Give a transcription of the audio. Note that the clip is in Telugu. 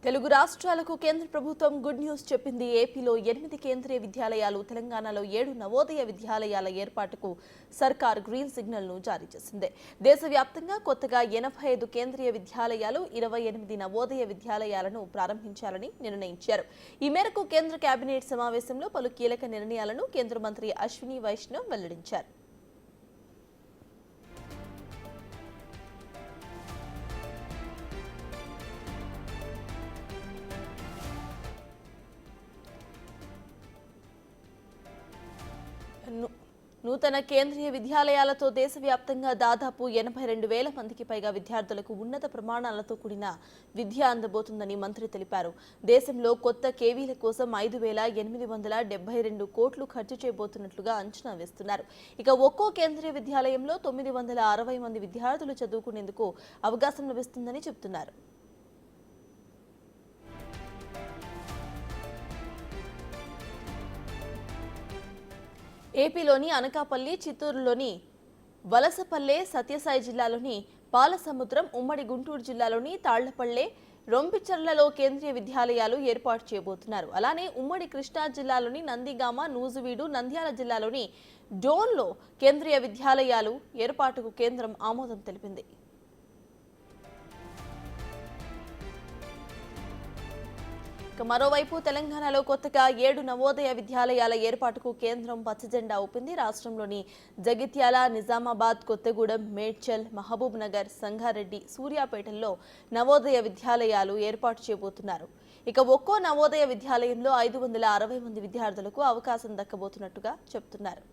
తెలుగు రాష్ట్రాలకు కేంద్ర ప్రభుత్వం గుడ్ న్యూస్ చెప్పింది. ఏపీలో 8 కేంద్రీయ విద్యాలయాలు, తెలంగాణలో 7 నవోదయ విద్యాలయాల ఏర్పాటుకు సర్కార్ గ్రీన్ సిగ్నల్ ను జారీ చేసింది. దేశవ్యాప్తంగా కొత్తగా 85 కేంద్రీయ విద్యాలయాలు, 28 నవోదయ విద్యాలయాలను ప్రారంభించాలని నిర్ణయించారు. ఈ మేరకు కేంద్ర కేబినెట్ సమావేశంలో పలు కీలక నిర్ణయాలను కేంద్ర మంత్రి అశ్విని వైష్ణవ్ వెల్లడించారు. నూతన కేంద్రీయ విద్యాలయాలతో దేశవ్యాప్తంగా దాదాపు 82,000 మందికి పైగా విద్యార్థులకు ఉన్నత ప్రమాణాలతో కూడిన విద్య అందబోతుందని మంత్రి తెలిపారు. దేశంలో కొత్త కేవీల కోసం 5,872 కోట్లు ఖర్చు చేయబోతున్నట్లుగా అంచనా వేస్తున్నారు. ఇక ఒక్కో కేంద్రీయ విద్యాలయంలో 960 మంది విద్యార్థులు చదువుకునేందుకు అవకాశం లభిస్తుందని చెబుతున్నారు. ఏపీలోని అనకాపల్లి, చిత్తూరులోని వలసపల్లె, సత్యసాయి జిల్లాలోని పాలసముద్రం, ఉమ్మడి గుంటూరు జిల్లాలోని తాళ్లపల్లె, రొంపిచర్లలో కేంద్రీయ విద్యాలయాలు ఏర్పాటు చేయబోతున్నారు. అలానే ఉమ్మడి కృష్ణా జిల్లాలోని నందిగామ, నూజివీడు, నంద్యాల జిల్లాలోని డోన్లో కేంద్రీయ విద్యాలయాలు ఏర్పాటుకు కేంద్రం ఆమోదం తెలిపింది. మరోవైపు తెలంగాణలో కొత్తగా 7 నవోదయ విద్యాలయాల ఏర్పాటుకు కేంద్రం పచ్చజెండా ఊపింది. రాష్ట్రంలోని జగిత్యాల, నిజామాబాద్, కొత్తగూడెం, మేడ్చల్, మహబూబ్ నగర్, సంగారెడ్డి, సూర్యాపేటల్లో నవోదయ విద్యాలయాలు ఏర్పాటు చేయబోతున్నారు. ఇక ఒక్కో నవోదయ విద్యాలయంలో 560 మంది విద్యార్థులకు అవకాశం దక్కబోతున్నట్టుగా చెబుతున్నారు.